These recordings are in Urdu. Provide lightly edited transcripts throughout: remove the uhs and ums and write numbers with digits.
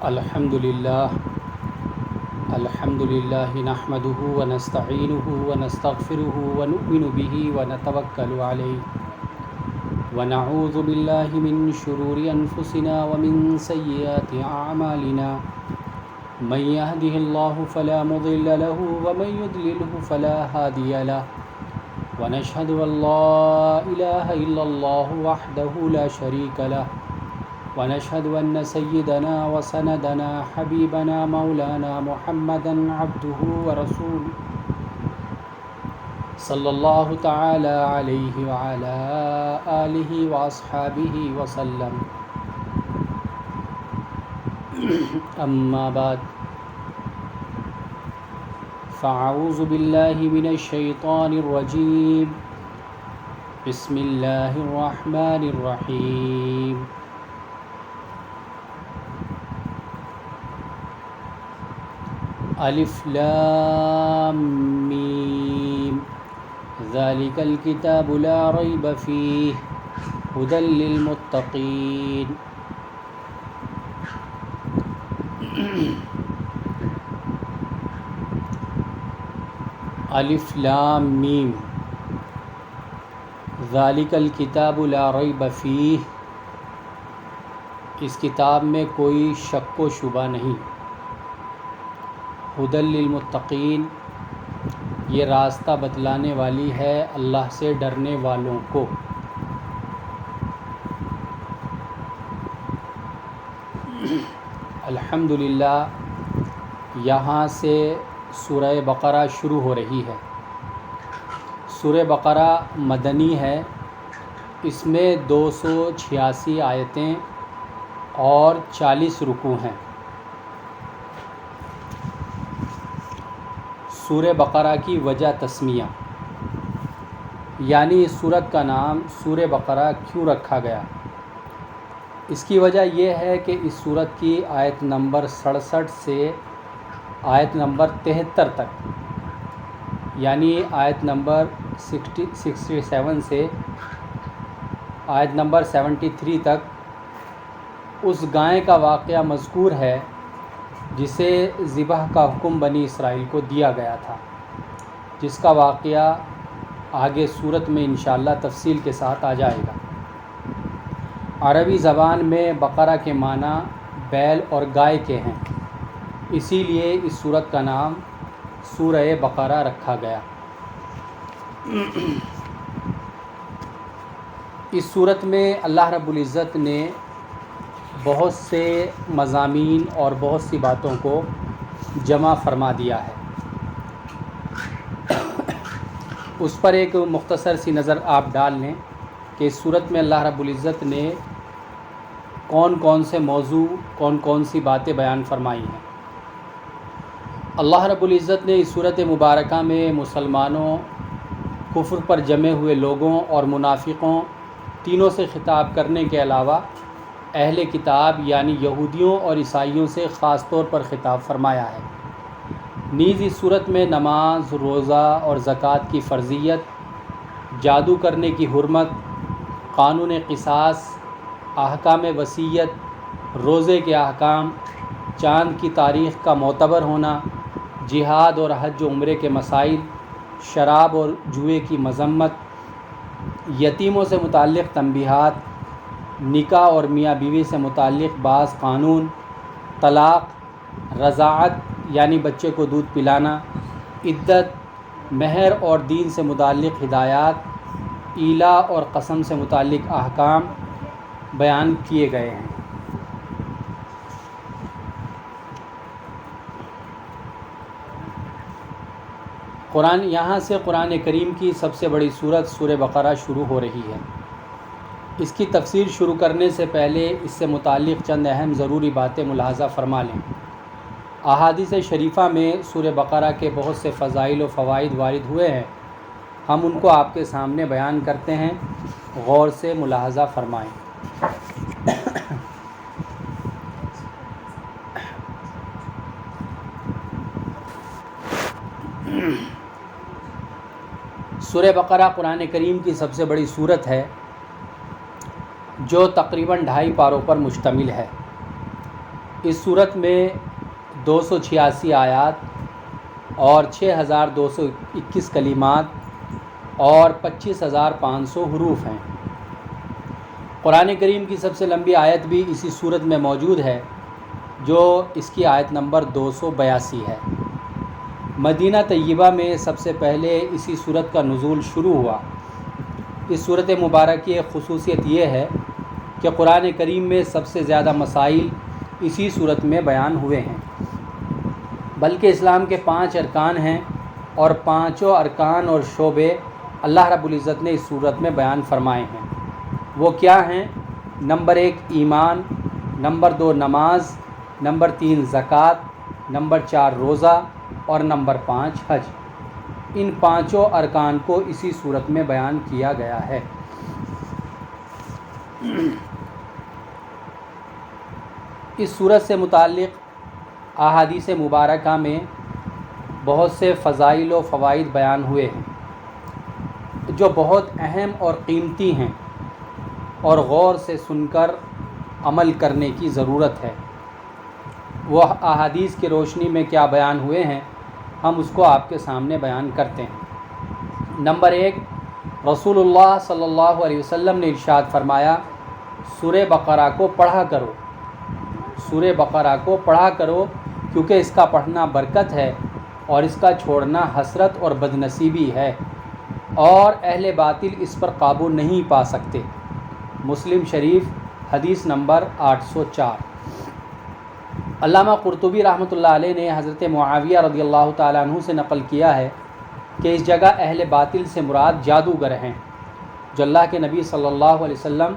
الحمد لله نحمده ونستعينه ونستغفره ونؤمن به ونتوكل عليه ونعوذ بالله من شرور أنفسنا ومن سيئات أعمالنا من يهده الله فلا مضل له ومن يضلله فلا هادي له ونشهد أن لا إله إلا الله وحده لا شريك له ونشهد أن سيدنا وسندنا حبيبنا مولانا محمدا عبده ورسوله صلى الله تعالى عليه وعلى آله وأصحابه وسلم. أما بعد فأعوذ بالله من الشيطان الرجيم. بسم الله الرحمن الرحيم. الف لام میم ذلك الكتاب لا ريب فيه هدى للمتقين. الف لام میم ذلك الكتاب لا ريب فيه، اس کتاب میں کوئی شک و شبہ نہیں. ہدی للمتقین، یہ راستہ بتلانے والی ہے اللہ سے ڈرنے والوں کو. الحمدللہ یہاں سے سورہ بقرہ شروع ہو رہی ہے. سورہ بقرہ مدنی ہے. اس میں 286 آیتیں اور 40 رکوع ہیں. سورہ بقرہ کی وجہ تسمیہ، یعنی اس سورت کا نام سورہ بقرہ کیوں رکھا گیا. اس کی وجہ یہ ہے کہ اس سورت کی آیت نمبر 67 سے آیت نمبر 73 تک، یعنی آیت نمبر 67 سے آیت نمبر 73 تک اس گائے کا واقعہ مذکور ہے جسے ذبح کا حکم بنی اسرائیل کو دیا گیا تھا، جس کا واقعہ آگے صورت میں انشاءاللہ تفصیل کے ساتھ آ جائے گا. عربی زبان میں بقرہ کے معنی بیل اور گائے کے ہیں، اسی لیے اس سورت کا نام سورہ بقرہ رکھا گیا. اس سورت میں اللہ رب العزت نے بہت سے مضامین اور بہت سی باتوں کو جمع فرما دیا ہے. اس پر ایک مختصر سی نظر آپ ڈال لیں کہ اس صورت میں اللہ رب العزت نے کون کون سے موضوع، کون کون سی باتیں بیان فرمائی ہیں. اللہ رب العزت نے اس صورت مبارکہ میں مسلمانوں، کفر پر جمے ہوئے لوگوں اور منافقوں تینوں سے خطاب کرنے کے علاوہ اہل کتاب یعنی یہودیوں اور عیسائیوں سے خاص طور پر خطاب فرمایا ہے. نیز اس صورت میں نماز، روزہ اور زکوٰۃ کی فرضیت، جادو کرنے کی حرمت، قانون قصاص، احکام وصیت، روزے کے احکام، چاند کی تاریخ کا معتبر ہونا، جہاد اور حج و عمرے کے مسائل، شراب اور جوئے کی مذمت، یتیموں سے متعلق تنبیہات، نکاح اور میاں بیوی سے متعلق بعض قانون، طلاق، رضاعت یعنی بچے کو دودھ پلانا، عدت، مہر اور دین سے متعلق ہدایات، ایلا اور قسم سے متعلق احکام بیان کیے گئے ہیں. یہاں سے قرآن کریم کی سب سے بڑی سورت سورہ بقرہ شروع ہو رہی ہے. اس کی تفسیر شروع کرنے سے پہلے اس سے متعلق چند اہم ضروری باتیں ملاحظہ فرما لیں. احادیث شریفہ میں سورہ بقرہ کے بہت سے فضائل و فوائد وارد ہوئے ہیں. ہم ان کو آپ کے سامنے بیان کرتے ہیں، غور سے ملاحظہ فرمائیں. سورہ بقرہ قرآن کریم کی سب سے بڑی سورت ہے جو تقریباً 2.5 پاروں پر مشتمل ہے. اس صورت میں 286 آیات اور 6221 کلمات اور 25500 حروف ہیں۔ قرآن کریم کی سب سے لمبی آیت بھی اسی صورت میں موجود ہے جو اس کی آیت نمبر 282 ہے۔ مدینہ طیبہ میں سب سے پہلے اسی صورت کا نزول شروع ہوا۔ اس صورت مبارک کی ایک خصوصیت یہ ہے کہ قرآن کریم میں سب سے زیادہ مسائل اسی صورت میں بیان ہوئے ہیں، بلکہ اسلام کے 5 ارکان ہیں اور پانچوں ارکان اور شعبے اللہ رب العزت نے اس صورت میں بیان فرمائے ہیں۔ وہ کیا ہیں؟ نمبر 1 ایمان، نمبر 2 نماز، نمبر 3 زکوٰۃ، نمبر 4 روزہ اور نمبر 5 حج۔ ان پانچوں ارکان کو اسی صورت میں بیان کیا گیا ہے۔ اس صورت سے متعلق احادیث مبارکہ میں بہت سے فضائل و فوائد بیان ہوئے ہیں جو بہت اہم اور قیمتی ہیں اور غور سے سن کر عمل کرنے کی ضرورت ہے۔ وہ احادیث کی روشنی میں کیا بیان ہوئے ہیں ہم اس کو آپ کے سامنے بیان کرتے ہیں۔ نمبر 1، رسول اللہ صلی اللہ علیہ وسلم نے ارشاد فرمایا، سورہ بقرہ کو پڑھا کرو، سورہ بقرہ کو پڑھا کرو کیونکہ اس کا پڑھنا برکت ہے اور اس کا چھوڑنا حسرت اور بدنصیبی ہے، اور اہل باطل اس پر قابو نہیں پا سکتے۔ مسلم شریف حدیث نمبر 804۔ علامہ قرطبی رحمۃ اللہ علیہ نے حضرت معاویہ رضی اللہ تعالیٰ عنہ سے نقل کیا ہے کہ اس جگہ اہل باطل سے مراد جادوگر ہیں، جو اللہ کے نبی صلی اللہ علیہ وسلم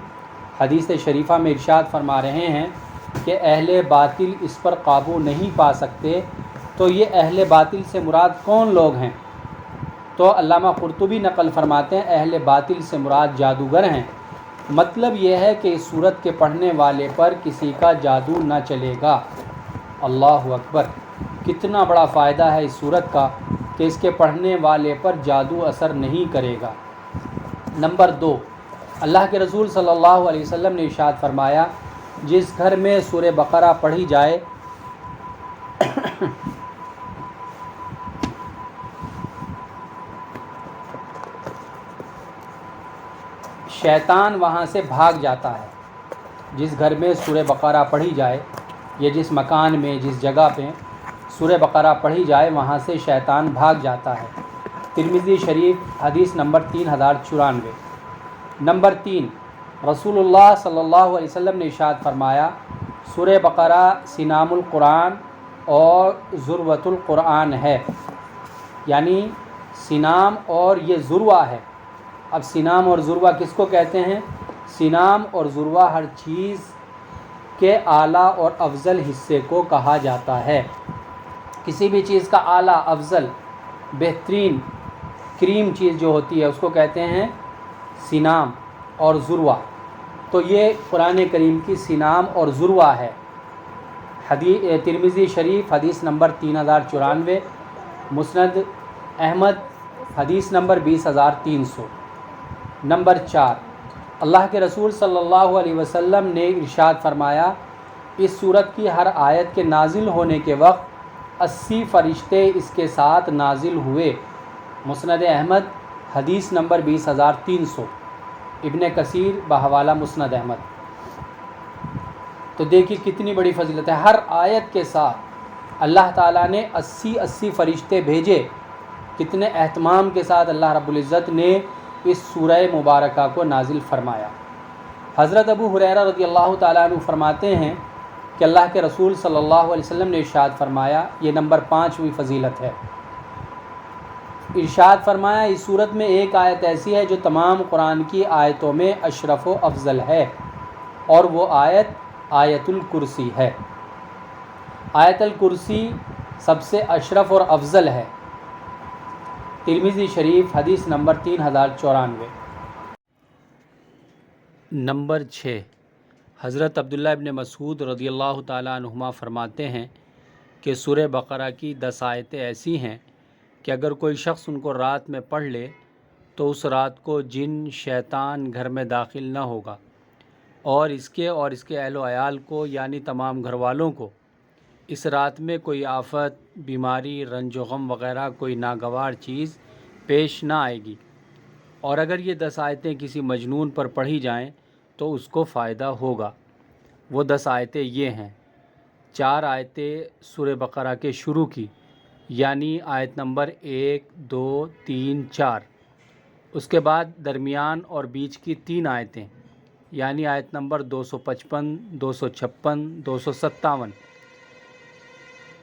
حدیث شریفہ میں ارشاد فرما رہے ہیں کہ اہل باطل اس پر قابو نہیں پا سکتے، تو یہ اہل باطل سے مراد کون لوگ ہیں؟ تو علامہ قرطبی نقل فرماتے ہیں اہل باطل سے مراد جادوگر ہیں۔ مطلب یہ ہے کہ اس صورت کے پڑھنے والے پر کسی کا جادو نہ چلے گا۔ اللہ اکبر! کتنا بڑا فائدہ ہے اس صورت کا کہ اس کے پڑھنے والے پر جادو اثر نہیں کرے گا۔ نمبر 2، اللہ کے رسول صلی اللہ علیہ وسلم نے ارشاد فرمایا، جس گھر میں سورہ بقرہ پڑھی جائے شیطان وہاں سے بھاگ جاتا ہے۔ جس گھر میں سورہ بقرہ پڑھی جائے، یا جس مکان میں جس جگہ پہ سورہ بقرہ پڑھی جائے وہاں سے شیطان بھاگ جاتا ہے۔ ترمذی شریف حدیث نمبر 3094۔ نمبر 3، رسول اللہ صلی اللہ علیہ وسلم نے ارشاد فرمایا، سورہ بقرہ سنام القرآن اور ذروۃ القرآن ہے، یعنی سنام اور یہ ذروہ ہے۔ اب سنام اور ذروہ کس کو کہتے ہیں؟ سنام اور ذروہ ہر چیز کے اعلیٰ اور افضل حصے کو کہا جاتا ہے۔ کسی بھی چیز کا اعلیٰ، افضل، بہترین، کریم چیز جو ہوتی ہے اس کو کہتے ہیں سنام اور ذروہ۔ تو یہ قرآن کریم کی سنام اور ذروہ ہے۔ ترمذی شریف حدیث نمبر 3094، مسند احمد حدیث نمبر 20300۔ نمبر 4، اللہ کے رسول صلی اللہ علیہ وسلم نے ارشاد فرمایا، اس صورت کی ہر آیت کے نازل ہونے کے وقت 80 فرشتے اس کے ساتھ نازل ہوئے۔ مسند احمد حدیث نمبر 20300، ابن کثیر بحوالہ مسند احمد۔ تو دیکھیے کتنی بڑی فضیلت ہے، ہر آیت کے ساتھ اللہ تعالیٰ نے 80 فرشتے بھیجے۔ کتنے اہتمام کے ساتھ اللہ رب العزت نے اس سورہ مبارکہ کو نازل فرمایا۔ حضرت ابو ہریرہ رضی اللہ تعالیٰ عنہ فرماتے ہیں کہ اللہ کے رسول صلی اللہ علیہ وسلم نے ارشاد فرمایا، یہ نمبر 5ویں فضیلت ہے، ارشاد فرمایا اس صورت میں ایک آیت ایسی ہے جو تمام قرآن کی آیتوں میں اشرف و افضل ہے، اور وہ آیت آیت الکرسی ہے۔ آیت الکرسی سب سے اشرف اور افضل ہے۔ ترمذی شریف حدیث نمبر 3094۔ نمبر 6، حضرت عبداللہ ابن مسعود رضی اللہ تعالیٰ عنہما فرماتے ہیں کہ سورہ بقرہ کی 10 آیتیں ایسی ہیں کہ اگر کوئی شخص ان کو رات میں پڑھ لے تو اس رات کو جن شیطان گھر میں داخل نہ ہوگا، اور اس کے اہل و عیال کو یعنی تمام گھر والوں کو اس رات میں کوئی آفت، بیماری، رنج و غم وغیرہ کوئی ناگوار چیز پیش نہ آئے گی۔ اور اگر یہ 10 آیتیں کسی مجنون پر پڑھی جائیں تو اس کو فائدہ ہوگا۔ وہ 10 آیتیں یہ ہیں: 4 آیتیں سورہ بقرہ کے شروع کی یعنی آیت نمبر 1، 2، 3، 4، اس کے بعد درمیان اور بیچ کی 3 آیتیں یعنی آیت نمبر 255، 256، 257۔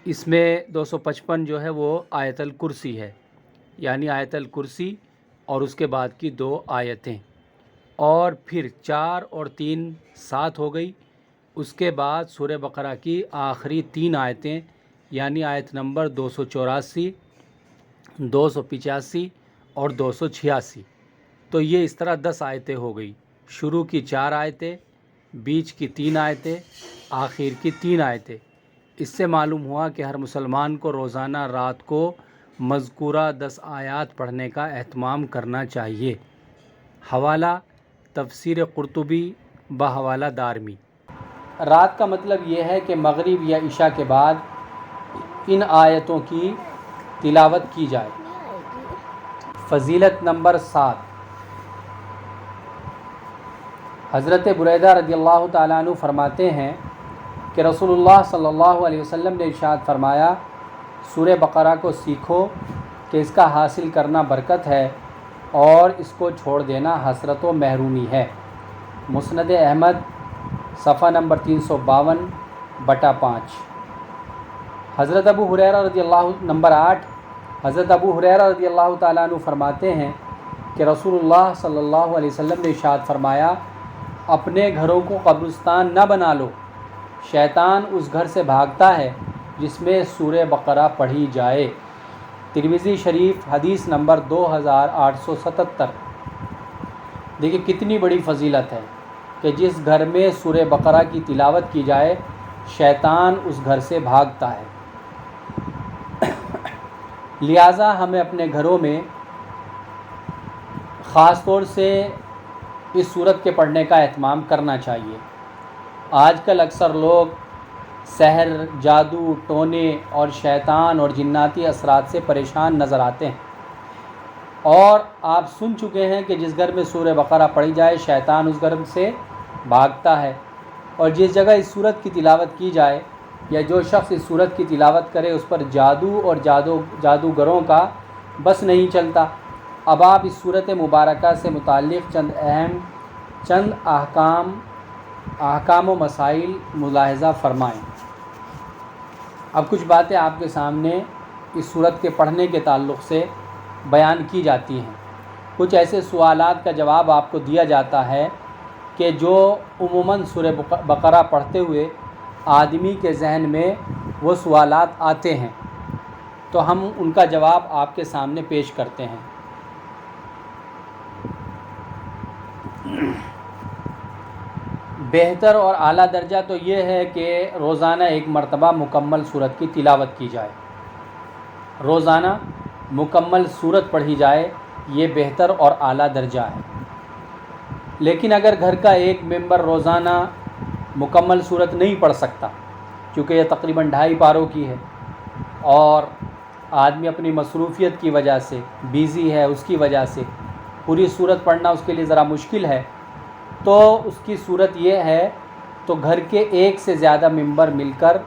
اس میں 255 جو ہے وہ آیت الکرسی ہے، یعنی آیت الکرسی اور اس کے بعد کی 2 آیتیں، اور پھر 4 اور 3 7 ہو گئی۔ اس کے بعد سورہ بقرہ کی آخری 3 آیتیں یعنی آیت نمبر 284، 285 اور 286۔ تو یہ اس طرح 10 آیتیں ہو گئی، شروع کی 4 آیتیں، بیچ کی 3 آیتیں، آخر کی 3 آیتیں۔ اس سے معلوم ہوا کہ ہر مسلمان کو روزانہ رات کو مذکورہ 10 آیات پڑھنے کا اہتمام کرنا چاہیے۔ حوالہ تفسیر قرطبی بحوالہ دارمی۔ رات کا مطلب یہ ہے کہ مغرب یا عشاء کے بعد ان آیتوں کی تلاوت کی جائے۔ فضیلت نمبر 7، حضرت بریدہ رضی اللہ تعالیٰ عنہ فرماتے ہیں کہ رسول اللہ صلی اللہ علیہ وسلم نے ارشاد فرمایا، سورہ بقرہ کو سیکھو کہ اس کا حاصل کرنا برکت ہے اور اس کو چھوڑ دینا حسرت و محرومی ہے۔ مسند احمد صفحہ نمبر 352/5۔ حضرت ابو ہریرہ رضی اللہ نمبر 8، حضرت ابو ہریرہ رضی اللہ تعالیٰ عنہ فرماتے ہیں کہ رسول اللہ صلی اللہ علیہ وسلم نے ارشاد فرمایا، اپنے گھروں کو قبرستان نہ بنا لو، شیطان اس گھر سے بھاگتا ہے جس میں سورہ بقرہ پڑھی جائے۔ ترمذی شریف حدیث نمبر 2877۔ دیکھیں کتنی بڑی فضیلت ہے کہ جس گھر میں سورہ بقرہ کی تلاوت کی جائے شیطان اس گھر سے بھاگتا ہے۔ لہٰذا ہمیں اپنے گھروں میں خاص طور سے اس سورت کے پڑھنے کا اہتمام کرنا چاہیے۔ آج کل اکثر لوگ سحر، جادو، ٹونے اور شیطان اور جناتی اثرات سے پریشان نظر آتے ہیں، اور آپ سن چکے ہیں کہ جس گھر میں سورہ بقرہ پڑھی جائے شیطان اس گھر سے بھاگتا ہے، اور جس جگہ اس سورت کی تلاوت کی جائے یا جو شخص اس سورت کی تلاوت کرے اس پر جادو اور جادوگروں کا بس نہیں چلتا۔ اب آپ اس سورت مبارکہ سے متعلق چند احکام و مسائل ملاحظہ فرمائیں۔ اب کچھ باتیں آپ کے سامنے اس سورت کے پڑھنے کے تعلق سے بیان کی جاتی ہیں۔ کچھ ایسے سوالات کا جواب آپ کو دیا جاتا ہے کہ جو عموماً سورہ بقرہ پڑھتے ہوئے آدمی کے ذہن میں وہ سوالات آتے ہیں، تو ہم ان کا جواب آپ کے سامنے پیش کرتے ہیں۔ بہتر اور اعلیٰ درجہ تو یہ ہے کہ روزانہ 1 مرتبہ مکمل سورت کی تلاوت کی جائے، روزانہ مکمل سورت پڑھی جائے، یہ بہتر اور اعلیٰ درجہ ہے۔ لیکن اگر گھر کا ایک ممبر روزانہ مکمل سورت نہیں پڑھ سکتا، کیونکہ یہ تقریباً 2.5 پاروں کی ہے اور آدمی اپنی مصروفیت کی وجہ سے بیزی ہے، اس کی وجہ سے پوری سورت پڑھنا اس کے لیے ذرا مشکل ہے، تو اس کی صورت یہ ہے تو گھر کے ایک سے زیادہ ممبر مل کر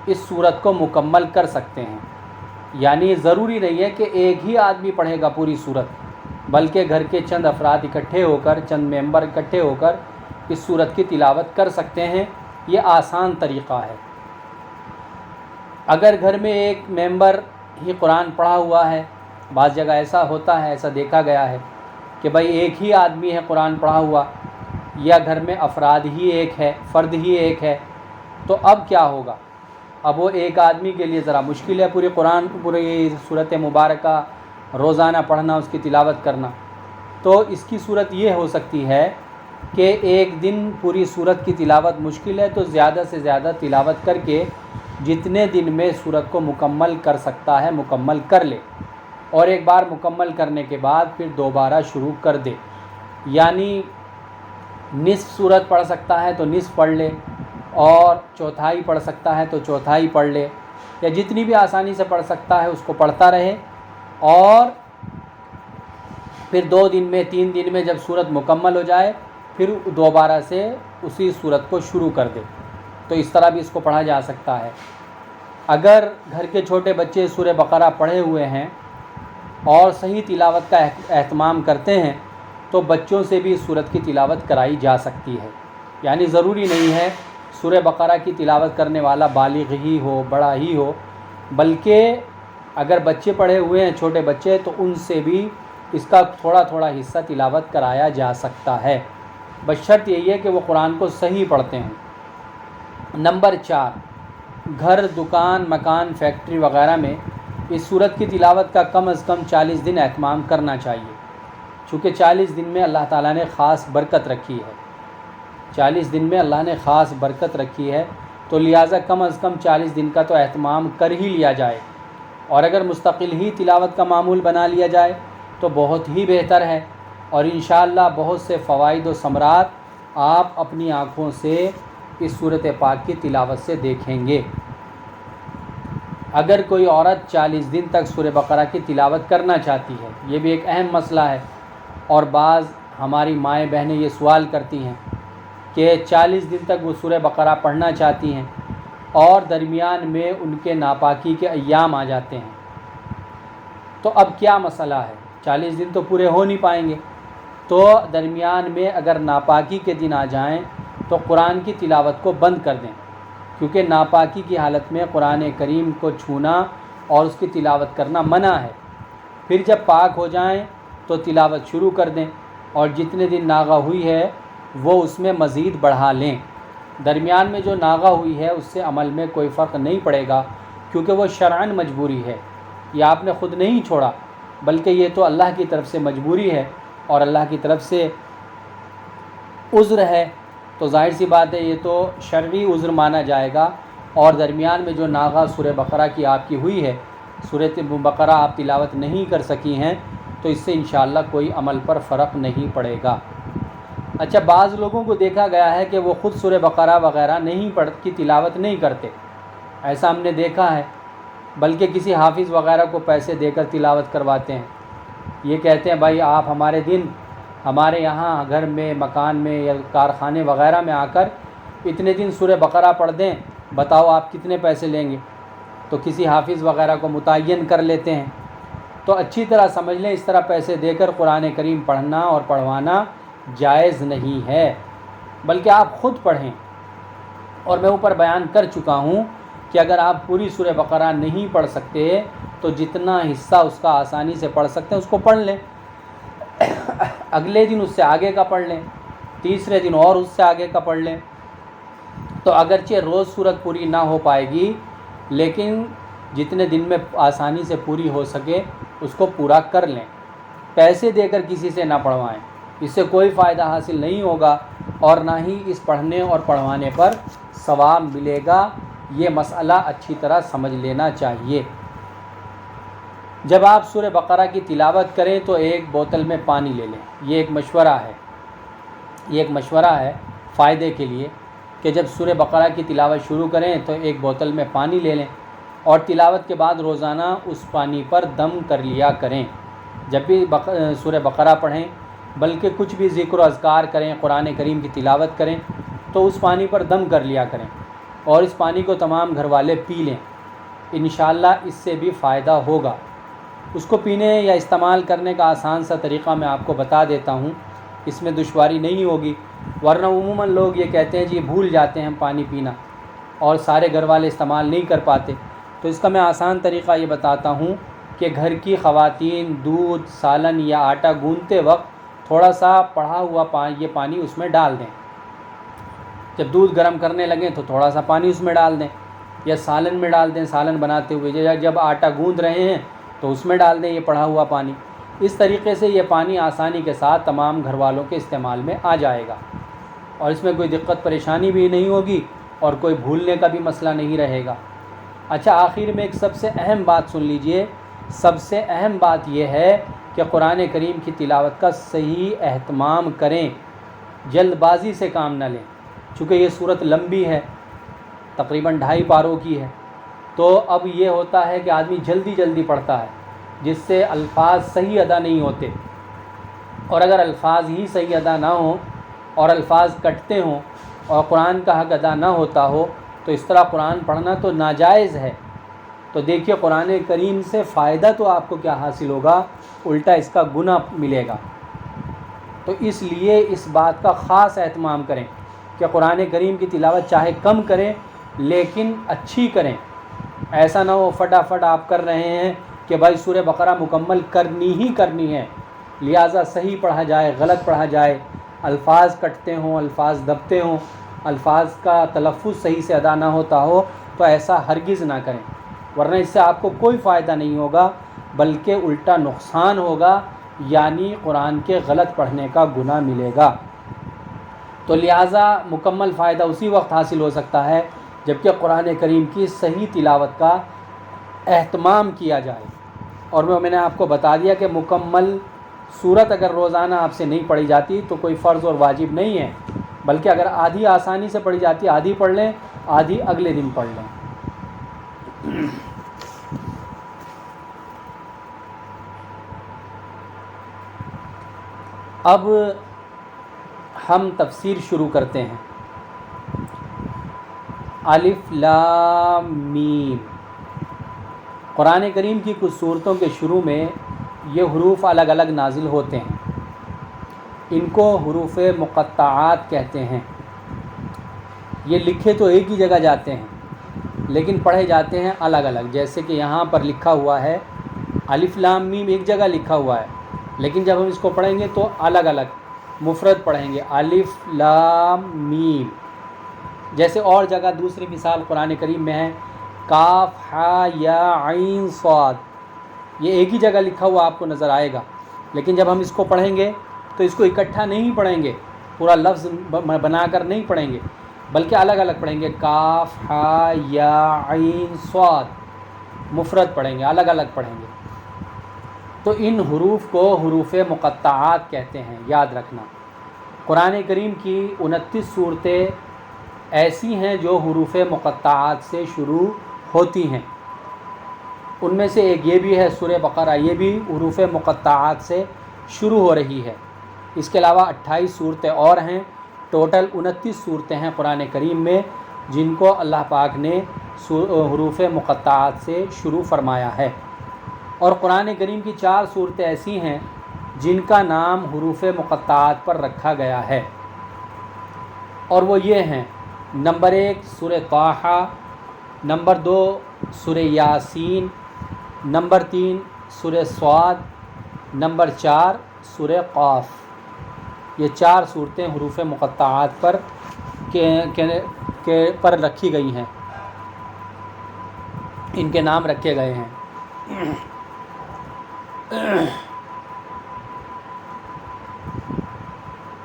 اس سورت کو مکمل کر سکتے ہیں۔ یعنی ضروری نہیں ہے کہ ایک ہی آدمی پڑھے گا پوری سورت، بلکہ گھر کے چند افراد اکٹھے ہو کر، چند ممبر اکٹھے ہو کر اس سورت کی تلاوت کر سکتے ہیں۔ یہ آسان طریقہ ہے۔ اگر گھر میں ایک ممبر ہی قرآن پڑھا ہوا ہے، بعض جگہ ایسا ہوتا ہے، ایسا دیکھا گیا ہے کہ بھائی ایک ہی آدمی ہے قرآن پڑھا ہوا، یا گھر میں افراد ہی ایک ہے، فرد ہی ایک ہے، تو اب کیا ہوگا؟ اب وہ ایک آدمی کے لیے ذرا مشکل ہے پوری سورت مبارکہ روزانہ پڑھنا، اس کی تلاوت کرنا۔ تو اس کی صورت یہ ہو سکتی ہے کہ ایک دن پوری سورت کی تلاوت مشکل ہے تو زیادہ سے زیادہ تلاوت کر کے جتنے دن میں سورت کو مکمل کر سکتا ہے مکمل کر لے، اور ایک بار مکمل کرنے کے بعد پھر دوبارہ شروع کر دے۔ یعنی نصف صورت پڑھ سکتا ہے تو نصف پڑھ لے، اور چوتھائی پڑھ سکتا ہے تو چوتھائی پڑھ لے، یا جتنی بھی آسانی سے پڑھ سکتا ہے اس کو پڑھتا رہے، اور پھر 2 دن میں 3 دن میں جب صورت مکمل ہو جائے پھر دوبارہ سے اسی صورت کو شروع کر دے۔ تو اس طرح بھی اس کو پڑھا جا سکتا ہے۔ اگر گھر کے چھوٹے بچے سورہ بقرہ پڑھے ہوئے ہیں اور صحیح تلاوت کا اہتمام کرتے ہیں تو بچوں سے بھی اس صورت کی تلاوت کرائی جا سکتی ہے۔ یعنی ضروری نہیں ہے سورہ بقرہ کی تلاوت کرنے والا بالغ ہی ہو، بڑا ہی ہو، بلکہ اگر بچے پڑھے ہوئے ہیں چھوٹے بچے تو ان سے بھی اس کا تھوڑا تھوڑا حصہ تلاوت کرایا جا سکتا ہے، بشرط یہی ہے کہ وہ قرآن کو صحیح پڑھتے ہیں۔ نمبر 4، گھر، دکان، مکان، فیکٹری وغیرہ میں اس صورت کی تلاوت کا کم از کم 40 دن اہتمام کرنا چاہیے، چونکہ 40 دن میں اللہ تعالیٰ نے خاص برکت رکھی ہے۔ 40 دن میں اللہ نے خاص برکت رکھی ہے، تو لہٰذا کم از کم 40 دن کا تو اہتمام کر ہی لیا جائے، اور اگر مستقل ہی تلاوت کا معمول بنا لیا جائے تو بہت ہی بہتر ہے، اور انشاءاللہ بہت سے فوائد و ثمرات آپ اپنی آنکھوں سے اس سورۃ پاک کی تلاوت سے دیکھیں گے۔ اگر کوئی عورت 40 دن تک سورہ بقرہ کی تلاوت کرنا چاہتی ہے، یہ بھی ایک اہم مسئلہ ہے، اور بعض ہماری مائیں بہنیں یہ سوال کرتی ہیں کہ 40 دن تک وہ سورہ بقرہ پڑھنا چاہتی ہیں اور درمیان میں ان کے ناپاکی کے ایام آ جاتے ہیں، تو اب کیا مسئلہ ہے؟ 40 دن تو پورے ہو نہیں پائیں گے، تو درمیان میں اگر ناپاکی کے دن آ جائیں تو قرآن کی تلاوت کو بند کر دیں، کیونکہ ناپاکی کی حالت میں قرآن کریم کو چھونا اور اس کی تلاوت کرنا منع ہے۔ پھر جب پاک ہو جائیں تو تلاوت شروع کر دیں، اور جتنے دن ناغہ ہوئی ہے وہ اس میں مزید بڑھا لیں۔ درمیان میں جو ناغہ ہوئی ہے اس سے عمل میں کوئی فرق نہیں پڑے گا، کیونکہ وہ شرعاً مجبوری ہے، یہ آپ نے خود نہیں چھوڑا، بلکہ یہ تو اللہ کی طرف سے مجبوری ہے اور اللہ کی طرف سے عذر ہے، تو ظاہر سی بات ہے یہ تو شرعی عذر مانا جائے گا۔ اور درمیان میں جو ناغہ سورہ بقرہ کی آپ کی ہوئی ہے، سورۃ بقرہ آپ تلاوت نہیں کر سکی ہیں، تو اس سے انشاءاللہ کوئی عمل پر فرق نہیں پڑے گا۔ اچھا، بعض لوگوں کو دیکھا گیا ہے کہ وہ خود سورہ بقرہ وغیرہ کی تلاوت نہیں کرتے، ایسا ہم نے دیکھا ہے، بلکہ کسی حافظ وغیرہ کو پیسے دے کر تلاوت کرواتے ہیں۔ یہ کہتے ہیں بھائی آپ ہمارے یہاں گھر میں، مکان میں یا کارخانے وغیرہ میں آ کر اتنے دن سورہ بقرہ پڑھ دیں، بتاؤ آپ کتنے پیسے لیں گے؟ تو کسی حافظ وغیرہ کو متعین کر لیتے ہیں۔ تو اچھی طرح سمجھ لیں، اس طرح پیسے دے کر قرآن کریم پڑھنا اور پڑھوانا جائز نہیں ہے، بلکہ آپ خود پڑھیں۔ اور میں اوپر بیان کر چکا ہوں کہ اگر آپ پوری سورہ بقرہ نہیں پڑھ سکتے تو جتنا حصہ اس کا آسانی سے پڑھ سکتے ہیں اس کو پڑھ لیں، اگلے دن اس سے آگے کا پڑھ لیں، تیسرے دن اور اس سے آگے کا پڑھ لیں۔ تو اگرچہ روز سورت پوری نہ ہو پائے گی، لیکن جتنے دن میں آسانی سے پوری ہو سکے اس کو پورا کر لیں، پیسے دے کر کسی سے نہ پڑھوائیں، اس سے کوئی فائدہ حاصل نہیں ہوگا، اور نہ ہی اس پڑھنے اور پڑھوانے پر ثواب ملے گا۔ یہ مسئلہ اچھی طرح سمجھ لینا چاہیے۔ جب آپ سورہ بقرہ کی تلاوت کریں تو ایک بوتل میں پانی لے لیں، یہ ایک مشورہ ہے فائدے کے لیے، کہ جب سورہ بقرہ کی تلاوت شروع کریں تو ایک بوتل میں پانی لے لیں، اور تلاوت کے بعد روزانہ اس پانی پر دم کر لیا کریں۔ جب بھی سورہ بقرہ پڑھیں، بلکہ کچھ بھی ذکر و اذکار کریں، قرآن کریم کی تلاوت کریں، تو اس پانی پر دم کر لیا کریں، اور اس پانی کو تمام گھر والے پی لیں، انشاءاللہ اس سے بھی فائدہ ہوگا۔ اس کو پینے یا استعمال کرنے کا آسان سا طریقہ میں آپ کو بتا دیتا ہوں، اس میں دشواری نہیں ہوگی، ورنہ عموماً لوگ یہ کہتے ہیں جی بھول جاتے ہیں پانی پینا، اور سارے گھر والے استعمال نہیں کر پاتے۔ تو اس کا میں آسان طریقہ یہ بتاتا ہوں کہ گھر کی خواتین دودھ، سالن یا آٹا گوندتے وقت تھوڑا سا پڑھا ہوا یہ پانی اس میں ڈال دیں۔ جب دودھ گرم کرنے لگیں تو تھوڑا سا پانی اس میں ڈال دیں، یا سالن میں ڈال دیں، سالن بناتے ہوئے یا جب آٹا گوندھ رہے ہیں تو اس میں ڈال دیں یہ پڑھا ہوا پانی۔ اس طریقے سے یہ پانی آسانی کے ساتھ تمام گھر والوں کے استعمال میں آ جائے گا، اور اس میں کوئی دقت پریشانی بھی نہیں ہوگی اور کوئی بھولنے کا بھی مسئلہ نہیں رہے گا۔ اچھا، آخر میں ایک سب سے اہم بات سن لیجئے، سب سے اہم بات یہ ہے کہ قرآن کریم کی تلاوت کا صحیح اہتمام کریں، جلد بازی سے کام نہ لیں، چونکہ یہ صورت لمبی ہے، تقریباً 2.5 پاروں کی ہے، تو اب یہ ہوتا ہے کہ آدمی جلدی جلدی پڑھتا ہے، جس سے الفاظ صحیح ادا نہیں ہوتے، اور اگر الفاظ ہی صحیح ادا نہ ہوں اور الفاظ کٹتے ہوں اور قرآن کا حق ادا نہ ہوتا ہو تو اس طرح قرآن پڑھنا تو ناجائز ہے۔ تو دیکھیے قرآن کریم سے فائدہ تو آپ کو کیا حاصل ہوگا، الٹا اس کا گناہ ملے گا۔ تو اس لیے اس بات کا خاص اہتمام کریں کہ قرآن کریم کی تلاوت چاہے کم کریں لیکن اچھی کریں۔ ایسا نہ ہو فٹافٹ آپ کر رہے ہیں کہ بھائی سورہ بقرہ مکمل کرنی ہی کرنی ہے، لہٰذا صحیح پڑھا جائے، غلط پڑھا جائے، الفاظ کٹتے ہوں، الفاظ دبتے ہوں، الفاظ کا تلفظ صحیح سے ادا نہ ہوتا ہو، تو ایسا ہرگز نہ کریں، ورنہ اس سے آپ کو کوئی فائدہ نہیں ہوگا بلکہ الٹا نقصان ہوگا، یعنی قرآن کے غلط پڑھنے کا گناہ ملے گا۔ تو لہٰذا مکمل فائدہ اسی وقت حاصل ہو سکتا ہے جبکہ قرآن کریم کی صحیح تلاوت کا اہتمام کیا جائے۔ اور میں نے آپ کو بتا دیا کہ مکمل سورت اگر روزانہ آپ سے نہیں پڑھی جاتی تو کوئی فرض اور واجب نہیں ہے، بلکہ اگر آدھی آسانی سے پڑھی جاتی آدھی پڑھ لیں، آدھی اگلے دن پڑھ لیں۔ اب ہم تفسیر شروع کرتے ہیں۔ الف لام میم، قرآن کریم کی کچھ صورتوں کے شروع میں یہ حروف الگ الگ نازل ہوتے ہیں، ان کو حروف مقطعات کہتے ہیں۔ یہ لکھے تو ایک ہی جگہ جاتے ہیں لیکن پڑھے جاتے ہیں الگ الگ، جیسے کہ یہاں پر لکھا ہوا ہے الف لام میم، ایک جگہ لکھا ہوا ہے لیکن جب ہم اس کو پڑھیں گے تو الگ الگ مفرد پڑھیں گے، الف لام میم۔ جیسے اور جگہ دوسری مثال قرآن کریم میں ہے کاف ہا یا عین صاد، یہ ایک ہی جگہ لکھا ہوا آپ کو نظر آئے گا، لیکن جب ہم اس کو پڑھیں گے تو اس کو اکٹھا نہیں پڑھیں گے، پورا لفظ بنا کر نہیں پڑھیں گے بلکہ الگ الگ پڑھیں گے، کاف ہا یا عین صاد مفرد پڑھیں گے، الگ الگ پڑھیں گے۔ تو ان حروف کو حروف مقطعات کہتے ہیں، یاد رکھنا۔ قرآن کریم کی 29 صورتیں ایسی ہیں جو حروف مقطعات سے شروع ہوتی ہیں، ان میں سے ایک یہ بھی ہے سورہ بقرہ، یہ بھی حروف مقطعات سے شروع ہو رہی ہے۔ اس کے علاوہ 28 صورتیں اور ہیں، ٹوٹل 29 صورتیں ہیں قرآن کریم میں جن کو اللہ پاک نے حروف مقطعات سے شروع فرمایا ہے۔ اور قرآن کریم کی 4 صورتیں ایسی ہیں جن کا نام حروف مقطعات پر رکھا گیا ہے، اور وہ یہ ہیں: نمبر 1 سورہ طٰہٰ، نمبر 2 سورہ یاسین، نمبر 3 سورہ صاد، نمبر 4 سورہ قاف۔ یہ 4 صورتیں حروف مقطعات پر رکھی گئی ہیں، ان کے نام رکھے گئے ہیں۔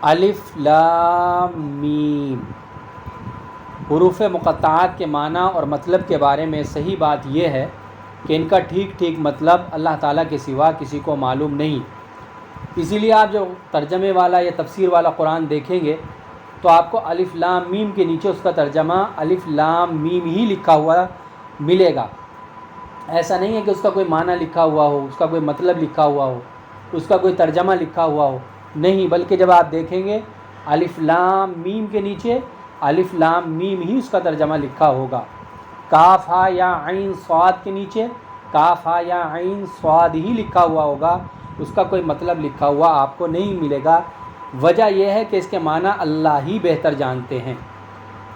الف لام میم، حروف مقطعات کے معنی اور مطلب کے بارے میں صحیح بات یہ ہے کہ ان کا ٹھیک ٹھیک مطلب اللہ تعالیٰ کے سوا کسی کو معلوم نہیں، اسی لیے آپ جو ترجمے والا یا تفسیر والا قرآن دیکھیں گے تو آپ کو الف لام میم کے نیچے اس کا ترجمہ الف لام میم ہی لکھا ہوا ملے گا۔ ایسا نہیں ہے کہ اس کا کوئی معنی لکھا ہوا ہو، اس کا کوئی مطلب لکھا ہوا ہو، اس کا کوئی ترجمہ لکھا ہوا ہو، نہیں، بلکہ جب آپ دیکھیں گے الف لام میم کے نیچے الف لام میم ہی اس کا ترجمہ لکھا ہوگا۔ کاف ہا یا عین صاد کے نیچے کاف ہا یا عین صاد ہی لکھا ہوا ہوگا، اس کا کوئی مطلب لکھا ہوا آپ کو نہیں ملے گا۔ وجہ یہ ہے کہ اس کے معنی اللہ ہی بہتر جانتے ہیں،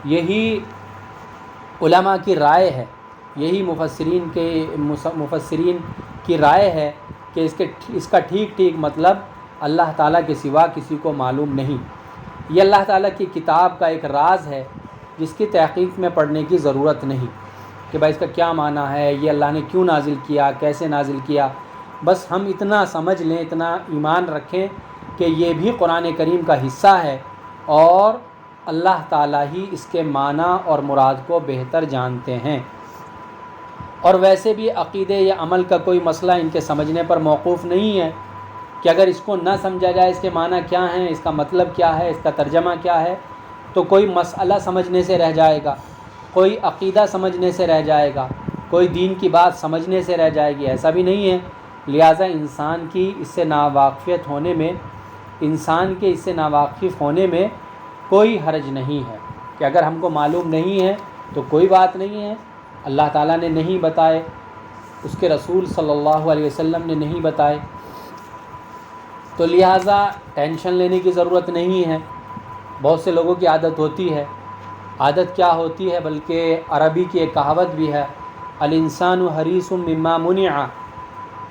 یہی علماء کی رائے ہے، یہی مفسرین کی رائے ہے کہ اس کا ٹھیک ٹھیک مطلب اللہ تعالیٰ کے سوا کسی کو معلوم نہیں۔ یہ اللہ تعالیٰ کی کتاب کا ایک راز ہے جس کی تحقیق میں پڑھنے کی ضرورت نہیں کہ بھائی اس کا کیا معنی ہے، یہ اللہ نے کیوں نازل کیا، کیسے نازل کیا۔ بس ہم اتنا سمجھ لیں، اتنا ایمان رکھیں کہ یہ بھی قرآن کریم کا حصہ ہے اور اللہ تعالیٰ ہی اس کے معنی اور مراد کو بہتر جانتے ہیں۔ اور ویسے بھی عقیدے یا عمل کا کوئی مسئلہ ان کے سمجھنے پر موقوف نہیں ہے، کہ اگر اس کو نہ سمجھا جائے اس کے معنی کیا ہیں، اس کا مطلب کیا ہے، اس کا ترجمہ کیا ہے، تو کوئی مسئلہ سمجھنے سے رہ جائے گا، کوئی عقیدہ سمجھنے سے رہ جائے گا، کوئی دین کی بات سمجھنے سے رہ جائے گی، ایسا بھی نہیں ہے۔ لہٰذا انسان کی اس سے ناواقفیت ہونے میں، انسان کے اس سے ناواقف ہونے میں کوئی حرج نہیں ہے کہ اگر ہم کو معلوم نہیں ہے تو کوئی بات نہیں ہے، اللہ تعالیٰ نے نہیں بتائے، اس کے رسول صلی اللہ علیہ وسلم نے نہیں بتائے، تو لہٰذا ٹینشن لینے کی ضرورت نہیں ہے۔ بہت سے لوگوں کی عادت ہوتی ہے، عادت کیا ہوتی ہے، بلکہ عربی کی ایک کہاوت بھی ہے، الانسان حریص مما منع،